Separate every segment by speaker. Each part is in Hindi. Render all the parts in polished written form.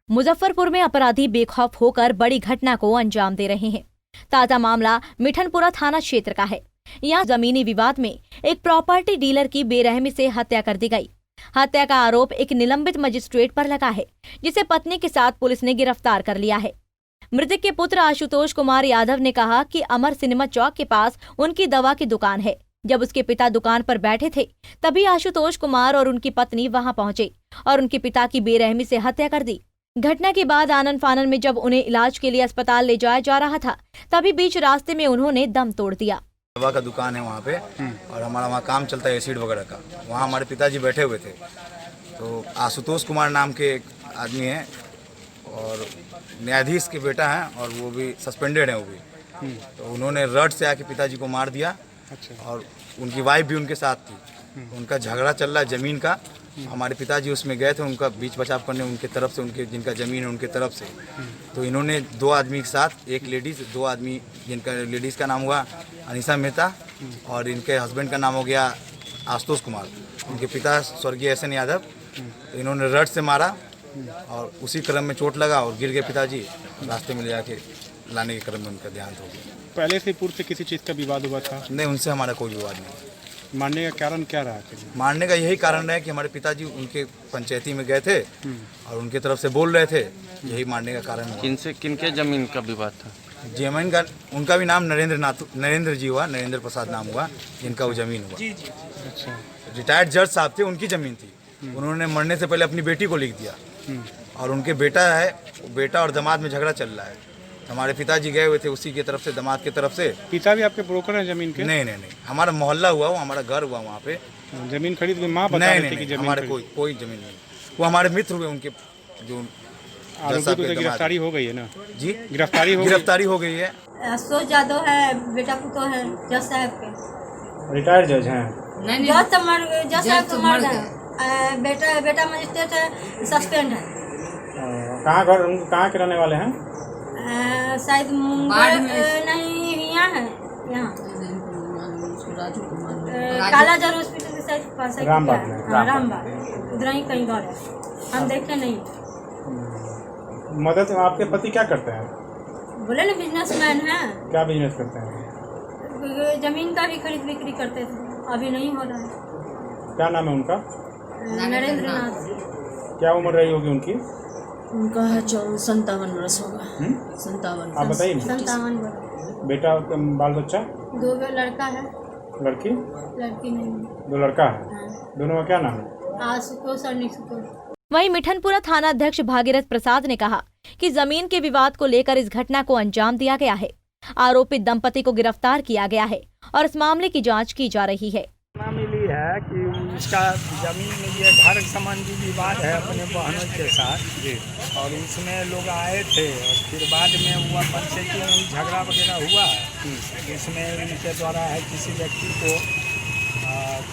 Speaker 1: मुजफ्फरपुर में अपराधी बेखौफ होकर बड़ी घटना को अंजाम दे रहे हैं। ताजा मामला मिठनपुरा थाना क्षेत्र का है। यहाँ जमीनी विवाद में एक प्रॉपर्टी डीलर की बेरहमी से हत्या कर दी गई। हत्या का आरोप एक निलंबित मजिस्ट्रेट पर लगा है, जिसे पत्नी के साथ पुलिस ने गिरफ्तार कर लिया है। मृतक के पुत्र आशुतोष कुमार यादव ने कहा कि अमर सिनेमा चौक के पास उनकी दवा की दुकान है। जब उसके पिता दुकान पर बैठे थे, तभी आशुतोष कुमार और उनकी पत्नी वहां पहुंचे और उनके पिता की बेरहमी से हत्या कर दी। घटना के बाद आनन फानन में जब उन्हें इलाज के लिए अस्पताल ले जाया जा रहा था, तभी बीच रास्ते में उन्होंने दम तोड़ दिया।
Speaker 2: दवा का दुकान है वहाँ पे और हमारा वहाँ काम चलता है एसिड वगैरह का। वहाँ हमारे पिताजी बैठे हुए थे, तो आशुतोष कुमार नाम के एक आदमी है और न्यायाधीश के बेटा हैं और वो भी सस्पेंडेड है वो भी। तो उन्होंने रड से आके पिताजी को मार दिया। अच्छा। और उनकी वाइफ भी उनके साथ थी। उनका झगड़ा चल रहा है ज़मीन का। हमारे पिताजी उसमें गए थे उनका बीच बचाव करने, उनके तरफ से, उनके जिनका ज़मीन है उनके तरफ से। तो इन्होंने दो आदमी के साथ, एक लेडीज़, दो आदमी, जिनका लेडीज़ का नाम हुआ अनीसा मेहता और इनके हस्बैंड का नाम हो गया आशुतोष कुमार। उनके पिता स्वर्गीय एस एन यादव। तो इन्होंने रड से मारा और उसी क्रम में चोट लगा और गिर गए पिताजी। रास्ते में ले जाके लाने के क्रम में उनका देहांत हो गया।
Speaker 3: पहले से पूर्व से किसी चीज़ का विवाद हुआ था?
Speaker 2: नहीं, उनसे हमारा कोई विवाद नहीं।
Speaker 3: मारने का कारण क्या रहा?
Speaker 2: मारने का यही कारण है कि हमारे पिताजी उनके पंचायती में गए थे और उनके तरफ से बोल रहे थे, यही मारने का कारण है।
Speaker 4: किनके जमीन का विवाद था?
Speaker 2: जमीन का उनका भी नाम नरेंद्र जी हुआ, नरेंद्र प्रसाद नाम हुआ जिनका वो जमीन हुआ।
Speaker 3: अच्छा।
Speaker 2: रिटायर्ड जज साहब थे, उनकी जमीन थी। उन्होंने मरने से पहले अपनी बेटी को लिख दिया और उनके बेटा है, बेटा और दामाद में झगड़ा चल रहा है। हमारे पिताजी गए हुए थे उसी की तरफ से, दामाद की तरफ से।
Speaker 3: पिता भी आपके ब्रोकर हैं जमीन के?
Speaker 2: नहीं, हमारा मोहल्ला हुआ, वो हमारा घर हुआ वहाँ पे।
Speaker 3: जमीन खरीद के माँ बता रही थी कि जमीन
Speaker 2: हमारे कोई जमीन नहीं। वो हमारे मित्र हुए, उनके जो
Speaker 3: आरोपी को गिरफ्तारी हो गई है ना?
Speaker 2: जी,
Speaker 3: गिरफ्तारी
Speaker 2: हो गई है।
Speaker 5: आशुतोष यादव है, बेटा को तो है जज साहब के,
Speaker 3: रिटायर्ड जज हैं।
Speaker 5: जज साहब तो मर गए। बेटा मजिस्ट्रेट है, सस्पेंड है।
Speaker 3: कहाँ घर, उनको कहाँ के रहने वाले हैं?
Speaker 5: शायद मुंगेर नहीं, यहाँ है, यहाँ कालाजार हॉस्पिटल के साइड पास है। रामबाग उधर ही कहीं घर है, हम देखे नहीं।
Speaker 3: मदद आपके पति क्या करते हैं?
Speaker 5: बोले ना बिजनेसमैन है।
Speaker 3: क्या बिजनेस करते हैं?
Speaker 5: जमीन का भी खरीद बिक्री करते थे, अभी नहीं हो रहा है।
Speaker 3: क्या नाम है उनका?
Speaker 5: नरेंद्र नाथ।
Speaker 3: क्या उम्र रही होगी उनकी?
Speaker 6: उनका है 57 वर्ष होगा। 57।
Speaker 3: आप बताइए।
Speaker 5: 57 वर्ष।
Speaker 3: बेटा, बाल बच्चा?
Speaker 5: 2 लड़का है।
Speaker 3: लड़की
Speaker 5: नहीं।
Speaker 3: 2 लड़का है।
Speaker 5: हाँ।
Speaker 3: दोनों का क्या नाम है?
Speaker 5: आशुतोष और निशुतोष।
Speaker 1: वहीं मिठनपुरा थाना अध्यक्ष भागीरथ प्रसाद ने कहा कि जमीन के विवाद को लेकर इस घटना को अंजाम दिया गया है। आरोपित दंपति को गिरफ्तार किया गया है और इस मामले की जांच की जा रही है।
Speaker 7: मिली है कि इसका जमीन में ये घर संबंधी विवाद है अपने बहनों के साथ जी, और उसमें लोग आए थे और फिर बाद में हुआ पंचायती में झगड़ा वगैरह हुआ है। इसमें इनके द्वारा है किसी व्यक्ति को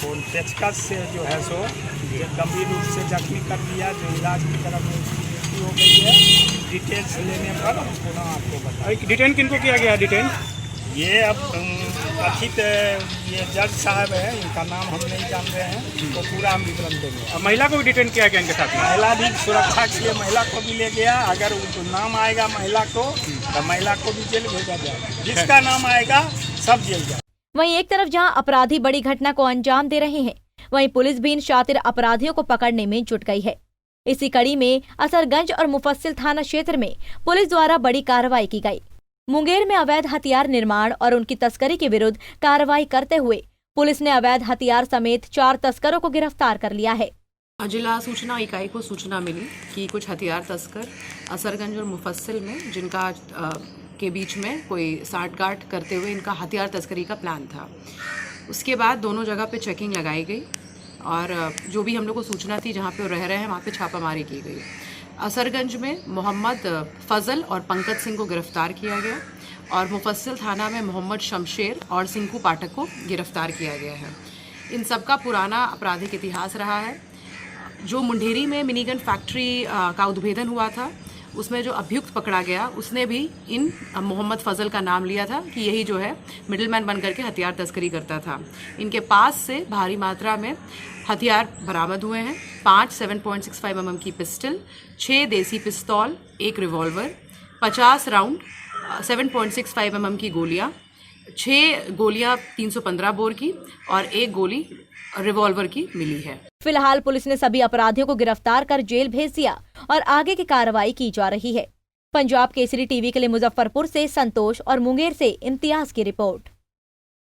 Speaker 7: कौन पेचकस से जो है सो गंभीर रूप से जख्मी कर दिया, जो इलाज की तरफ में उसकी मृत्यु हो गई है। डिटेल्स लेने पर हमको ना आपको बता।
Speaker 3: डिटेन किनको किया गया? डिटेन
Speaker 7: ये अब कथित ये जज साहब है, इनका नाम हम नहीं जान रहे हैं, तो पूरा हम विवरण देंगे।
Speaker 3: महिला को भी डिटेन किया गया इनके साथ?
Speaker 7: महिला भी सुरक्षा के लिए महिला को भी ले गया। अगर उनको नाम आएगा महिला को, तो महिला को भी जेल भेजा जाएगा। जिसका नाम आएगा सब जेल जाए।
Speaker 1: वहीं एक तरफ जहां अपराधी बड़ी घटना को अंजाम दे रहे हैं, वहीं पुलिस भी इन शातिर अपराधियों को पकड़ने में जुट गई है। इसी कड़ी में असरगंज और मुफस्सिल थाना क्षेत्र में पुलिस द्वारा बड़ी कार्रवाई की गई। मुंगेर में अवैध हथियार निर्माण और उनकी तस्करी के विरुद्ध कार्रवाई करते हुए पुलिस ने अवैध हथियार समेत 4 तस्करों को गिरफ्तार कर लिया है।
Speaker 6: जिला सूचना इकाई को सूचना मिली कि कुछ हथियार तस्कर असरगंज और मुफस्सिल में, जिनका के बीच में कोई साठगांठ करते हुए इनका हथियार तस्करी का प्लान था। उसके बाद दोनों जगह पे चेकिंग लगाई गई और जो भी हम लोग को सूचना थी जहाँ पे वो रह रहे हैं वहाँ पे छापामारी की गई। असरगंज में मोहम्मद फजल और पंकज सिंह को गिरफ्तार किया गया और मुफस्सिल थाना में मोहम्मद शमशेर और सिंकू पाठक को गिरफ्तार किया गया है। इन सब का पुराना आपराधिक इतिहास रहा है। जो मुंडेरी में मिनीगन फैक्ट्री का उद्भेदन हुआ था, उसमें जो अभियुक्त पकड़ा गया उसने भी इन मोहम्मद फजल का नाम लिया था कि यही जो है मिडिलमैन बन करके हथियार तस्करी करता था। इनके पास से भारी मात्रा में हथियार बरामद हुए हैं। 5 7.65 mm की पिस्टल, 6 देसी पिस्तौल, 1 रिवॉल्वर, 50 राउंड 7.65 mm की गोलियां, 6 गोलियां 315 बोर की और 1 गोली रिवॉल्वर की मिली है।
Speaker 1: फिलहाल पुलिस ने सभी अपराधियों को गिरफ्तार कर जेल भेज दिया और आगे की कार्रवाई की जा रही है। पंजाब केसरी टीवी के लिए मुजफ्फरपुर से संतोष और मुंगेर से इम्तियाज की रिपोर्ट।